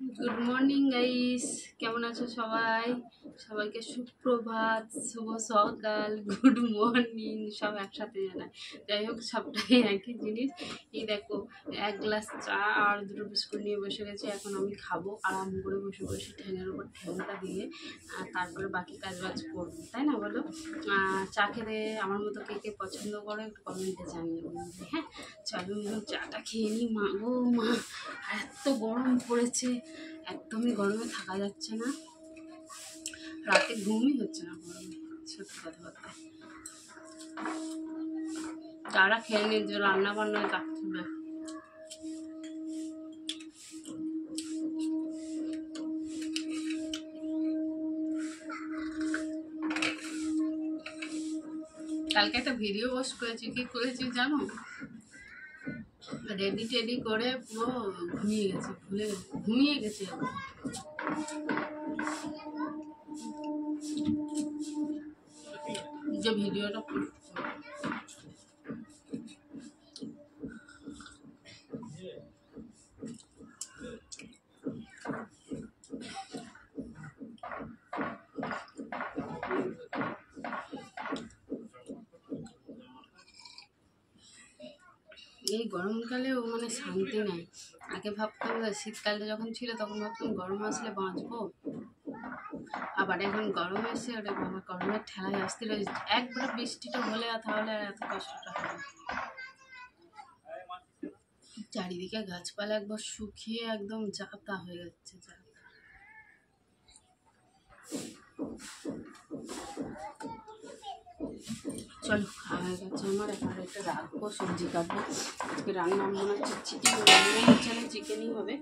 Good morning guys, কেমন আছো সবাই? সবাইকে সুপ্রভাত, শুভ সকাল, গুড মর্নিং সব একসাথে জানাই। যাই হোক, সবটাই একই জিনিস। এই দেখো, এক গ্লাস চা আর দুটো বিস্কুট নিয়ে বসে গেছি। এখন আমি খাবো আরাম করে বসে বসে, ঠ্যাঙের উপর ঠ্যাংটা দিয়ে। আর তারপরে বাকি কাজবাজ করবো, তাই না বলো? চা খেতে আমার মতো কে কে পছন্দ করো একটু কমেন্টে জানিয়ে বলবে। হ্যাঁ, চলো চাটা খেয়ে নিই। মা গো মা, এত গরম পড়েছে, একদমই গরমে থাকা যাচ্ছে না। রাতে ঘুমই হচ্ছে না গরমে, সত্যি কথা বলতে। যারা খেয়ে নিয়ে যে রান্না বান্নায় কাটবে। কালকে একটা ভিডিও পোস্ট করেছি, কি করেছি জানো? রেডি টেডি করে পুরো ঘুমিয়ে গেছে, ঘুমিয়ে গেছে। যে ভিডিওটা পোস্ট এই গরমকালেও মানে শান্তি নাই। আগে ভাবতাম শীতকালে যখন ছিল তখন ভাবতাম গরম আসলে বাঁচবো, আবার এখন গরম এসে ওটা বাবা গরমের ঠেলায় আসতে রয়েছে। একবার বৃষ্টিটা হলে তাহলে আর এত কষ্টটা হবে। চারিদিকে গাছপালা একবার শুকিয়ে একদম যাতা হয়ে যাচ্ছে। চলো, হয়ে গেছে আমার। এবার একটা রাখবো, সবজি কাটবো। আজকে রান্না মনে হচ্ছে চিকেন, মনে হচ্ছে না চিকেনই হবে।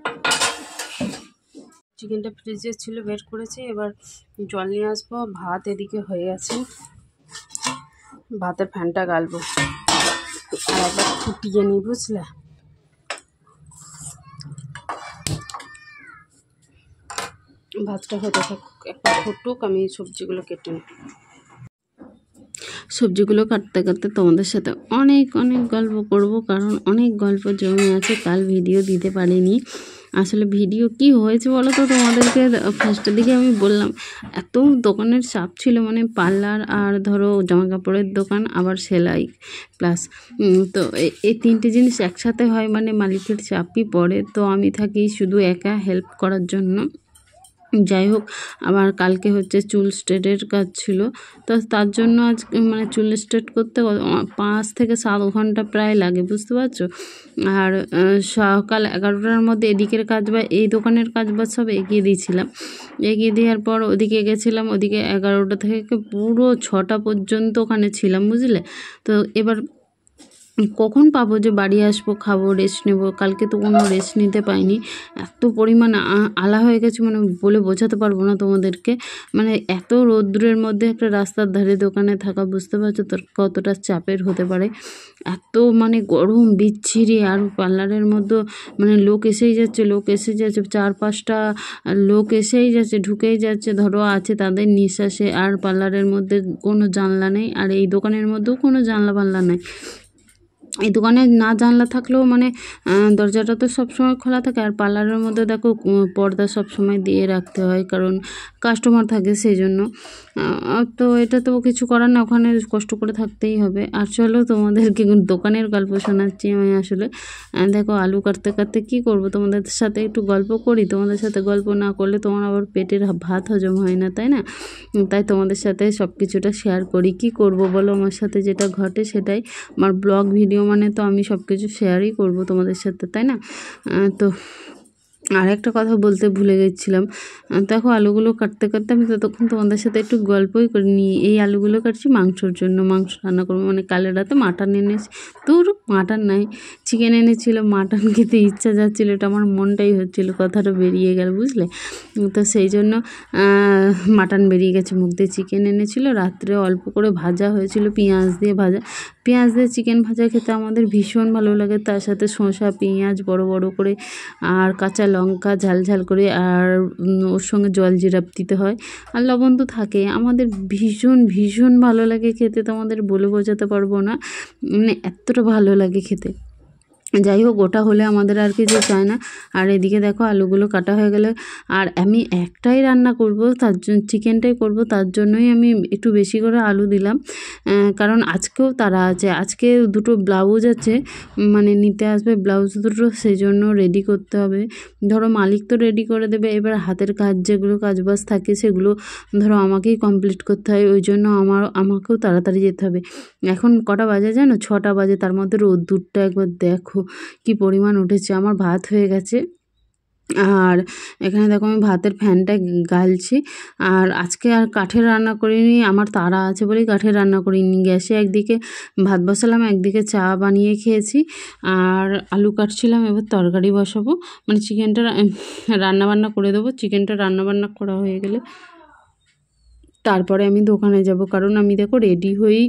চিকেনটা ফ্রিজে ছিল, বের করেছি। এবার জল নিয়ে আসবো। ভাত এদিকে হয়ে গেছে, ভাতের ফ্যানটা গালবো আর একবার ফুটিয়ে নিই, বুঝলে? ভাতটা হতে থাকুক, একবার ফুটুক, আমি সবজিগুলো কেটে নিই। সবজিগুলো কাটতে কাটতে তোমাদের সাথে অনেক গল্প করব, কারণ অনেক গল্প জমে আছে। কাল ভিডিও দিতে পারিনি। আসলে ভিডিও কি হয়েছে বলো তো তোমাদেরকে? ফার্স্টের দিকে আমি বললাম, এত দোকানের চাপ ছিল, মানে পার্লার আর ধরো জামা কাপড়ের দোকান, আবার সেলাই প্লাস তো এই তিনটে জিনিস একসাথে হয়, মানে মালিকের চাপই পড়ে। তো আমি থাকি শুধু একা হেল্প করার জন্য। যাই হোক, আবার কালকে হচ্ছে চুল স্ট্রেটের কাজ ছিল, তো তার জন্য আজ মানে চুল স্ট্রেট করতে 5 থেকে 7 ঘন্টা প্রায় লাগে, বুঝতে পারছো? আর সকাল 11টার মধ্যে এদিকের কাজ বা এই দোকানের কাজ বা সব এগিয়ে দিয়েছিলাম। এগিয়ে দেওয়ার পর ওদিকে গেছিলাম, ওদিকে 11টা থেকে পুরো 6টা পর্যন্ত ওখানে ছিলাম, বুঝলে? তো এবার কখন পাবো যে বাড়ি আসবো, খাবো, রেস্ট নেবো? কালকে তো কোনো রেস্ট নিতে পাইনি। এত পরিমাণ আলা হয়ে গেছে, মানে বলে বোঝাতে পারবো না তোমাদেরকে। মানে এত রৌদ্রের মধ্যে একটা রাস্তার ধারে দোকানে থাকা, বুঝতে পারছো তো কতটা চাপের হতে পারে। এত মানে গরম বিচ্ছিরি, আর পার্লারের মধ্যে মানে লোক এসেই যাচ্ছে, 4-5টা লোক এসেই যাচ্ছে, ঢুকেই যাচ্ছে। ধরো আছে তাদের নিঃশ্বাসে, আর পার্লারের মধ্যে কোনো জানলা নেই, আর এই দোকানের মধ্যেও কোনো জানলা পাল্লা নেই। এই দোকানে না জানলা থাকলেও মানে দরজাটা তো সবসময় খোলা থাকে, আর পার্লারের মধ্যে দেখো পর্দা সবসময় দিয়ে রাখতে হয়, কারণ কাস্টমার থাকে সেই জন্য। তো এটা তো কিছু করার না, ওখানে কষ্ট করে থাকতেই হবে। আর চলো তোমাদেরকে দোকানের গল্প শোনাচ্ছি আমি। আসলে দেখো, আলু কাটতে কাটতে কী করবো, তোমাদের সাথে একটু গল্প করি। তোমাদের সাথে গল্প না করলে তোমার আবার পেটের ভাত হজম হয় না, তাই না? তাই তোমাদের সাথে সব কিছুটা শেয়ার করি। কি করব বলো, আমার সাথে যেটা ঘটে সেটাই আমার ব্লগ ভিডিও, মানে তো আমি সব কিছু শেয়ারই করবো তোমাদের সাথে, তাই না? তো আর একটা কথা বলতে ভুলে গেছিলাম। দেখো, আলুগুলো কাটতে কাটতে আমি ততক্ষণ তোমাদের সাথে একটু গল্পই করে নিই। এই আলুগুলো কাটছি মাংসর জন্য, মাংস রান্না করবো। মানে কালের রাতে মাটন এনেছি, তোর মাটন নাই, চিকেন এনেছিল। মাটন খেতে ইচ্ছা যাচ্ছিলো, এটা আমার মনটাই হচ্ছিলো, কথাটা বেরিয়ে গেল, বুঝলে? তো সেই জন্য মাটন বেরিয়ে গেছে মুখ দিয়ে। চিকেন এনেছিল, রাত্রে অল্প করে ভাজা হয়েছিল, পেঁয়াজ দিয়ে ভাজা। পেঁয়াজ দিয়ে চিকেন ভাজা খেতে আমাদের ভীষণ ভালো লাগে। তার সাথে শসা, পেঁয়াজ বড় বড় করে, আর কাঁচা লঙ্কা ঝাল ঝাল করে, আর ওর সঙ্গে জল জিরা দিতে হয়, আর লবণ তো থাকে। আমাদের ভীষণ ভালো লাগে খেতে, তোমাদের বলে বোঝাতে পারবো না, মানে এতটা ভালো লাগে খেতে। যাই হোক, ওটা হলে আমাদের আর কিছু চাই না। আর এদিকে দেখো আলুগুলো কাটা হয়ে গেলে, আর আমি একটাই রান্না করব, তার জন্য চিকেনটাই করব, তার জন্যই আমি একটু বেশি করে আলু দিলাম। কারণ আজকেও তারা আছে, আজকে দুটো ব্লাউজ আছে, মানে নিতে আসবে ব্লাউজ দুটো, সেই জন্য রেডি করতে হবে। ধরো মালিক তো রেডি করে দেবে, এবার হাতের কাজ যেগুলো কাজবাজ থাকে সেগুলো ধরো আমাকেই কমপ্লিট করতে হয়, ওই জন্য আমাকেও তাড়াতাড়ি যেতে হবে। এখন কটা বাজে জানো? 6টা বাজে। তার মধ্যে রোদ্দুরটা একবার দেখো কি পরিমাণ উঠেছে। আমার ভাত হয়ে গেছে, আর এখানে দেখো আমি ভাতের ফ্যানটা গালছি। আর আজকে আর কাঠে রান্না করিনি, আমার তাড়া আছে বলেই কাঠে রান্না করিনি। গ্যাসে একদিকে ভাত বসালাম, একদিকে চা বানিয়ে খেয়েছি, আর আলু কাটছিলাম। এবার তরকারি বসাবো, মানে চিকেনটা রান্নাবান্না করে দেবো। চিকেনটা রান্নাবান্না করা হয়ে গেলে তারপরে আমি দোকানে যাব, কারণ আমি দেখো রেডি হয়েই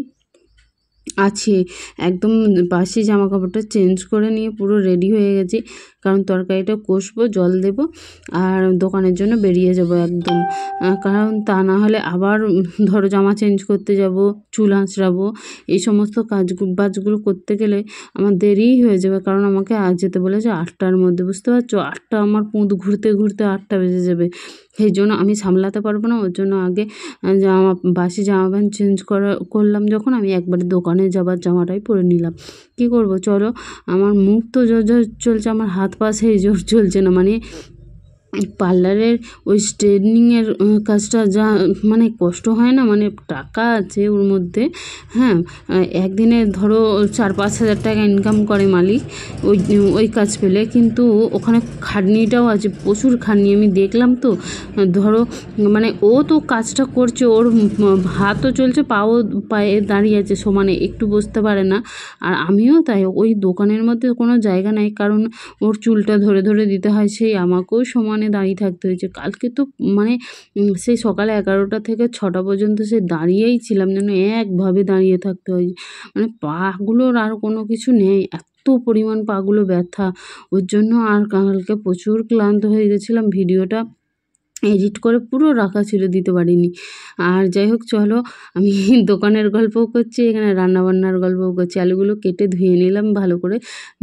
আছি, একদম বাসি জামা কাপড়টা চেঞ্জ করে নিয়ে পুরো রেডি হয়ে গেছি, কারণ তরকারিটা কষবো, জল দেব, আর দোকানের জন্য বেরিয়ে যাব একদম। কারণ তা না হলে আবার ধরো জামা চেঞ্জ করতে যাব, চুল আঁচড়াবো, এই সমস্ত বাজগুলো করতে গেলে আমার দেরিই হয়ে যাবে। কারণ আমাকে আজ যেতে বলেছে 8টার মধ্যে, বুঝতে পারছো? 8টা আমার পুঁত ঘুরতে ঘুরতে 8টা বেজে যাবে, সেই জন্য আমি সামলাতে পারবো না। ওর জন্য আগে বাসি জামা প্যান্ট চেঞ্জ করলাম যখন, আমি একবারে দোকানে যাবার জামাটাই পরে নিলাম। কি করব, চলো। আমার মুখ তো জোর চলছে, আমার হাত পা সেই জোর চলছে না। মানে পার্লারের ওই স্ট্রেটনিংয়ের কাজটা যা মানে কষ্ট হয় না, মানে টাকা আছে ওর মধ্যে। হ্যাঁ, একদিনে ধরো 4-5 হাজার টাকা ইনকাম করে মালিক ওই কাজ পেলে, কিন্তু ওখানে খাটনিটাও আছে, প্রচুর খাটনি। আমি দেখলাম তো, ধরো মানে ও তো কাজটা করছে, ওর হাতও চলছে, পায়ে দাঁড়িয়ে আছে সমানে, একটু বসতে পারে না। আর আমিও তাই, ওই দোকানের মধ্যে কোনো জায়গা নেই, কারণ ওর চুলটা ধরে ধরে দিতে হয়, সেই আমাকেও সমানে দাঁড়িয়ে থাকতে হয়েছে। কালকে তো মানে সেই সকালে 11টা থেকে 6টা পর্যন্ত সে দাঁড়িয়েই ছিলাম, যেন একভাবে দাঁড়িয়ে থাকতে হয়েছে। মানে পাগুলোর আর কোনো কিছু নেই, এত পরিমাণ পাগুলো ব্যথা। ওর জন্য আর কালকে প্রচুর ক্লান্ত হয়ে গেছিলাম, ভিডিওটা এডিট করে পুরো রাখা ছিল, দিতে পারিনি। আর যাই হোক, চলো, আমি দোকানের গল্পও করছি, এখানে রান্নাবান্নার গল্পও করছি। আলুগুলো কেটে ধুয়ে নিলাম ভালো করে,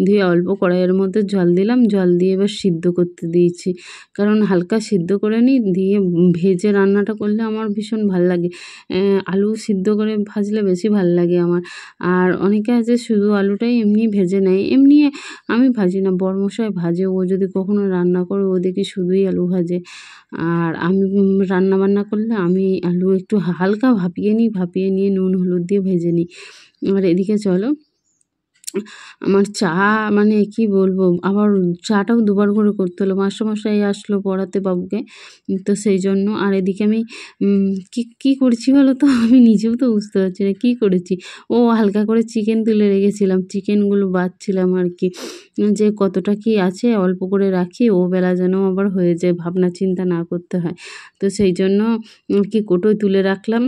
ধুয়ে অল্প কড়াইয়ের মধ্যে জল দিলাম, জল দিয়ে এবার সিদ্ধ করতে দিয়েছি। কারণ হালকা সিদ্ধ করে নিই, দিয়ে ভেজে রান্নাটা করলে আমার ভীষণ ভাল লাগে। আলু সিদ্ধ করে ভাজলে বেশি ভাল লাগে আমার। আর অনেকে আছে শুধু আলুটাই এমনি ভেজে নেয়, এমনি আমি ভাজি না, বড়মশাই ভাজে। ও যদি কখনো রান্না করে, ও দেখি শুধুই আলু ভাজে। আর আমি রান্নাবান্না করলে আমি আলু একটু হালকা ভাপিয়ে নিই, ভাপিয়ে নিয়ে নুন হলুদ দিয়ে ভেজে নিই। আর এদিকে চলো, আমার চা মানে কি বলবো, আবার চাটাও দুবার করে করতে হলো। মাস্টারমশাই আসলো পড়াতে বাবুকে, তো সেই জন্য। আর এদিকে আমি কি করছি বলো তো, আমি নিজেও তো বুঝতে পারছি না কী করেছি। ও হালকা করে চিকেন তুলে রেখেছিলাম, চিকেনগুলো বাছছিলাম আর কি, যে কতটা কি আছে অল্প করে রাখি, ও বেলা যেন আবার হয়ে যায়, ভাবনা চিন্তা না করতে হয়। তো সেই জন্য কি কোটোয় তুলে রাখলাম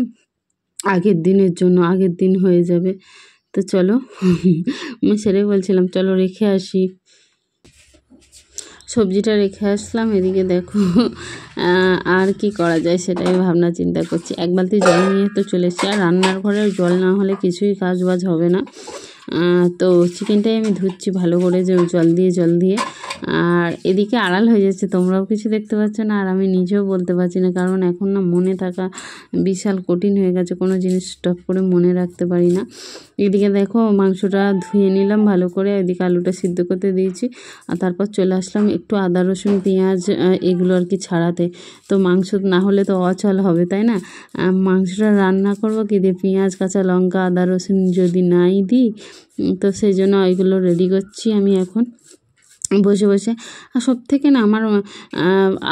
আগের দিনের জন্য, আগের দিন হয়ে যাবে। তো চলো, আমি সেটাই বলছিলাম, চলো রেখে আসি। সবজিটা রেখে আসলাম, এদিকে দেখো আর কি করা যায় সেটাই ভাবনা চিন্তা করছি। এক বালতি জল নিয়ে তো চলে এসেছি, আর রান্নার ঘরে জল না হলে কিছুই কাজবাজ হবে না। তো চিকেনটাই আমি ধুচ্ছি ভালো করে, যে জল দিয়ে। আর এদিকে আড়াল হয়ে যাচ্ছে, তোমরাও কিছু দেখতে পাচ্ছ না, আর আমি নিজেও বলতে পারছি না, কারণ এখন না মনে থাকা বিশাল কঠিন হয়ে গেছে, কোনো জিনিস স্টপ করে মনে রাখতে পারি না। এদিকে দেখো মাংসটা ধুয়ে নিলাম ভালো করে, এদিকে আলুটা সিদ্ধ করতে দিয়েছি, আর তারপর চলে আসলাম একটু আদা রসুন পেঁয়াজ এগুলো আর কি ছাড়াতে। তো মাংস না হলে তো অচল হবে, তাই না? মাংসটা রান্না করবো কি দিয়ে, পেঁয়াজ কাঁচা লঙ্কা আদা রসুন যদি নাই দিই, তো সেই জন্য ওইগুলো রেডি করছি আমি এখন বসে বসে। আর সব থেকে না আমার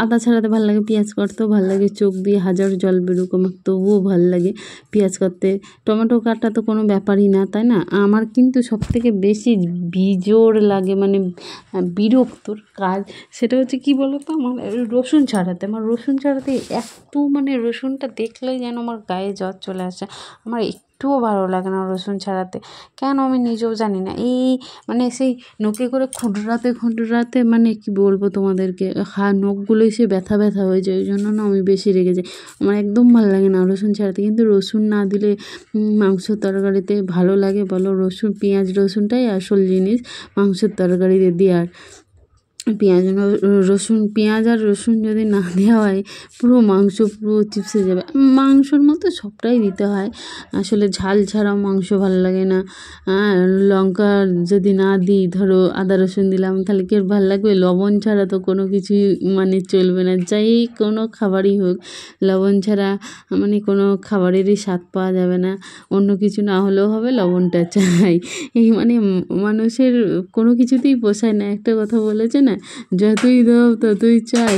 আদা ছাড়াতে ভালো লাগে, পেঁয়াজ কাটতেও ভালো লাগে, চোখ দিয়ে হাজার জল বেরুক আমার তবুও ভালো লাগে পেঁয়াজ কাটতে। টমেটো কাটা তো কোনো ব্যাপারই না, তাই না? আমার কিন্তু সব থেকে বেশি বিজোড় লাগে, মানে বিরক্তর কাজ, সেটা হচ্ছে কি বলো তো, আমার রসুন ছাড়াতে। এত মানে রসুনটা দেখলেই যেন আমার গায়ে জ্বর চলে আসে। আমার একটুও ভালো লাগে না রসুন ছাড়াতে, কেন আমি নিজেও জানি না। এই মানে সেই নখে করে খুঁটরাতে মানে কি বলবো তোমাদেরকে, নখগুলো এসে ব্যথা ব্যথা হয়ে যায়, ওই জন্য না আমি বেশি রেগে যাই। আমার একদম ভালো লাগে না রসুন ছাড়াতে, কিন্তু রসুন না দিলে মাংসের তরকারিতে ভালো লাগে বলো? রসুন, পেঁয়াজ রসুনটাই আসল জিনিস মাংসের তরকারিতে দেওয়ার। পেঁয়াজ আর রসুন যদি না দেওয়া হয় পুরো মাংস পুরো চিপসে যাবে। মাংসর মতো সবটাই দিতে হয়, আসলে ঝাল ছাড়াও মাংস ভালো লাগে না। লঙ্কা যদি না দিই, ধরো আদা রসুন দিলাম, তাহলে কি আর ভালো লাগবে? লবণ ছাড়া তো কোনো কিছুই মানে চলবে না, যাই কোনো খাবারই হোক লবণ ছাড়া মানে কোনো খাবারেরই স্বাদ পাওয়া যাবে না। অন্য কিছু না হলেও হবে, লবণটা চাই। এই মানে মানুষের কোনো কিছুতেই পোষায় না, একটা কথা বলেছে না, যতই দাও ততই চাই,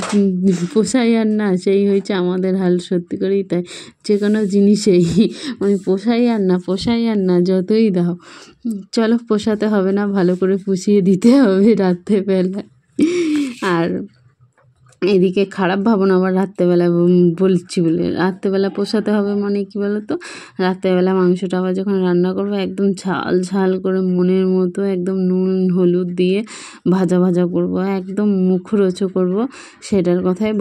পোষায় আর না, সেই হয়েছে আমাদের হাল। সত্যি করেই তাই, যে কোনো জিনিসেই মানে পোষায় আর না যতই দাও। চলো, পোষাতে হবে না, ভালো করে পুষিয়ে দিতে হবে রাত্রেবেলা। আর এদিকে খারাপ ভাবো না আবার রাত্রেবেলা বলছি বলে, রাত্রেবেলা পোষাতে হবে মানে কি বলো তো, রাত্রেবেলা মাংসটা আবার যখন রান্না করবো একদম ঝাল ঝাল করে মনের মতো একদম নুন হলুদ দিয়ে ভাজা ভাজা করব, একদম মুখরোচক করব, সেটার কথাই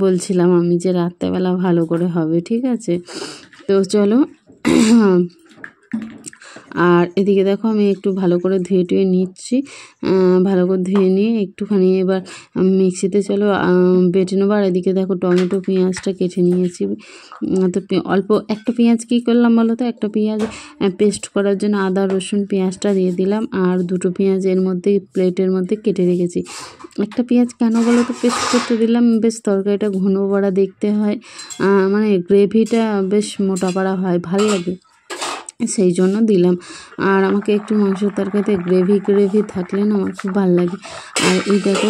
বলছিলাম আমি, যে রাত্রেবেলা ভালো করে হবে, ঠিক আছে? তো চলো। আর এদিকে দেখো আমি একটু ভালো করে ধুয়ে নিচ্ছি, ভালো করে ধুয়ে নিয়ে একটুখানি এবার মিক্সিতে চলো বেটে নেবো। আর এদিকে দেখো টমেটো পেঁয়াজটা কেটে নিয়েছি। তো অল্প একটা পেঁয়াজ কী করলাম বলো তো, একটা পেঁয়াজ পেস্ট করার জন্য আদা রসুন পেঁয়াজটা দিয়ে দিলাম, আর দুটো পেঁয়াজ এর মধ্যে প্লেটের মধ্যে কেটে রেখেছি। একটা পেঁয়াজ কেন বলো তো পেস্ট করতে দিলাম, বেশ তরকারিটা ঘন বড়া দেখতে হয়, মানে গ্রেভিটা বেশ মোটা পাড়া হয়, ভালো লাগে, সেই জন্য দিলাম। আর আমাকে একটু মাংসের তরকারিতে গ্রেভি থাকলে না আমার খুব ভালো লাগে। আর এই দেখো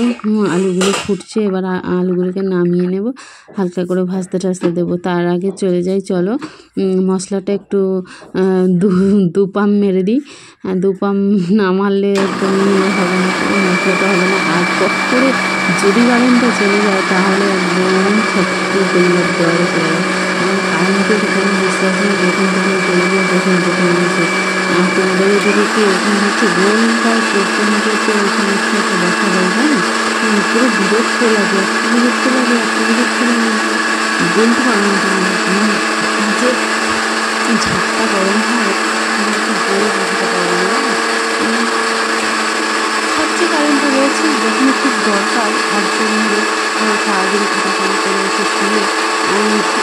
আলুগুলো ফুটছে, এবার আলুগুলোকে নামিয়ে নেব, হালকা করে ভাজতে টাজতে দেবো। তার আগে চলে যাই, চলো মশলাটা একটু দু পাম মেরে দিই। দু পাম না মারলে একদম হবে না, মশলাটা হবে না। আর পট করে যদি কারেন্টটা চলে যায় তাহলে একদম সত্যি পরিবার দেওয়ারে চলে যায়। কারেন্টের কোনো বিশ্বাস নেই, যখন তখন চলে যায়, যখন তখন আসে। তোমাদের যদি কি ওখানে হচ্ছে গোলটায় পর্যন্ত তো ওই সমস্যাটা দেখা যায়, হ্যাঁ পুরো বিরক্ত লাগে, বলতে পারবো না, যে ঝাপটা গরম হয় একটু বলে বোঝাতে পারবো না। সবচেয়ে কারেন্টটা রয়েছে যখন খুব দরকার, আর জন্য তাড়াতাড়ি খাটাখাটি করে এসে শুয়ে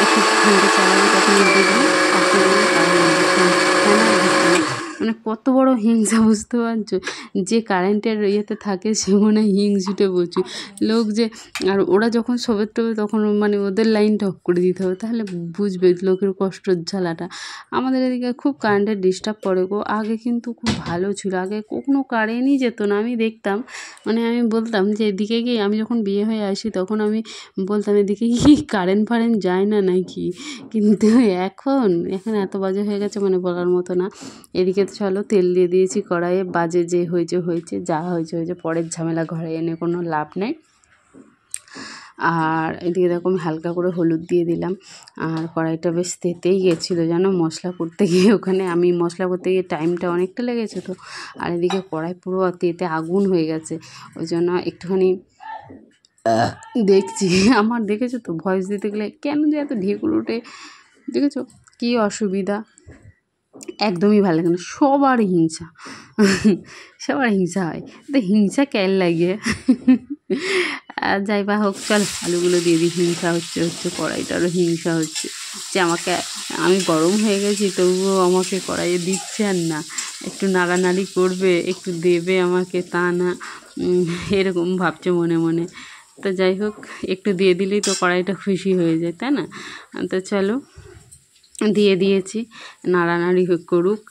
একটু ফোনটা চালাবো, তখন দেখবো মানে কত বড় হিংসা, বুঝতে পারছো? যে কারেন্টের ইয়েতে থাকে সে মনে হয় হিংসুটে প্রচুর লোক, যে আর ওরা যখন শোবে টোবে তখন মানে ওদের লাইনটা অফ করে দিতে হবে, তাহলে বুঝবে লোকের কষ্টর ঝালাটা। আমাদের এদিকে খুব কারেন্টের ডিস্টার্ব করে গো। আগে কিন্তু খুব ভালো ছিল, আগে কখনো কারেন্টই যেত না। আমি দেখতাম, মানে আমি বলতাম যে এদিকে গিয়ে, আমি যখন বিয়ে হয়ে আসি তখন আমি বলতাম এদিকে কি কারেন্ট ফারেন্ট যায় না নাকি, কিন্তু এখন এত বাজে হয়ে গেছে মানে বলার মতো না। এদিকে চলো তেল দিয়ে দিয়েছি কড়াইয়ে, বাজে যে হয়েছে, যা হয়েছে পরের ঝামেলা, ঘরে এনে কোনো লাভ নেই। আর এদিকে এরকম হালকা করে হলুদ দিয়ে দিলাম। আর কড়াইটা বেশ তেতেই গেছিলো জানো, মশলা করতে গিয়ে ওখানে আমি মশলা করতে গিয়ে টাইমটা অনেকটা লেগেছে তো। আর এদিকে কড়াই পুরো তেতে আগুন হয়ে গেছে, ওই জন্য একটুখানি দেখছি। আমার দেখেছো তো ভয়েস দিতে গেলে কেন যে এত ঢেকুর ওঠে, দেখেছো কী অসুবিধা, একদমই ভালো লাগে না। সবার হিংসা হয়, তো হিংসা কেন লাগে? আর যাই বা হোক, চল আলুগুলো দিয়ে দিই। হিংসা হচ্ছে কড়াইটারও হিংসা হচ্ছে, যে আমি গরম হয়ে গেছি তবুও আমাকে কড়াইয়ে দিচ্ছে আর না, একটু নাড়ানাড়ি করবে, একটু দেবে আমাকে, তা না এরকম ভাবছে মনে মনে। তো যাই হোক, একটু দিয়ে দিলেই তো কড়াইটা খুশি হয়ে যায়, তাই না? তো চলো দিয়ে দিয়েছি, নাড়ানাড়ি করুক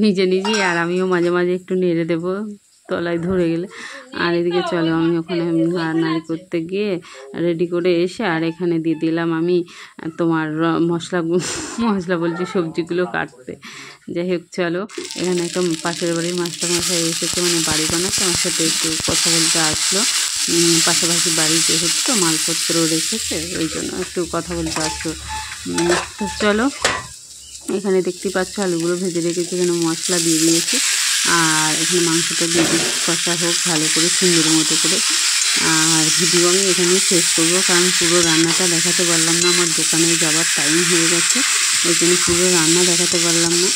নিজেই, আর আমিও মাঝে মাঝে একটু নেড়ে দেবো তলায় ধরে গেলে। আর এদিকে চলো আমি ওখানে নাড়ানাড়ি করতে গিয়ে রেডি করে এসে আর এখানে দিয়ে দিলাম আমি তোমার মশলা বলছি সবজিগুলো কাটতে। যাই হোক চলো, এখানে একটা পাশের বাড়ির মাস্টারমশাই এসেছে, মানে বাড়ি বানাচ্ছে, আমার সাথে একটু কথা বলতে আসলো। পাশাপাশি বাড়ি যেহেতু তো মালপত্র রেখেছে, ওই জন্য একটু কথা বলতে আসলো। তো চলো এখানে দেখতে পাচ্ছ আলুগুলো ভেজে রেখেছি, এখানে মশলা দিয়ে দিয়েছি। আর এখানে মাংসটা দিয়ে দিচ্ছি, কষা হোক ভালো করে সুন্দর মতো করে। আর ভিডিও আমি এখানেই শেষ করবো, কারণ পুরো রান্নাটা দেখাতে পারলাম না, আমার দোকানে যাওয়ার টাইম হয়ে গেছে, ওই জন্য পুরো রান্না দেখাতে পারলাম না।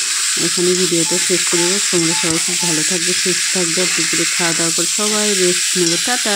এখানে ভিডিওটা শেষ করে দেবো। তোমরা সবাই খুব ভালো থাকবে, সুস্থ থাকবে, আর দুপুরে খাওয়া দাওয়া করে সবাই রেস্ট নেবে। টাটা।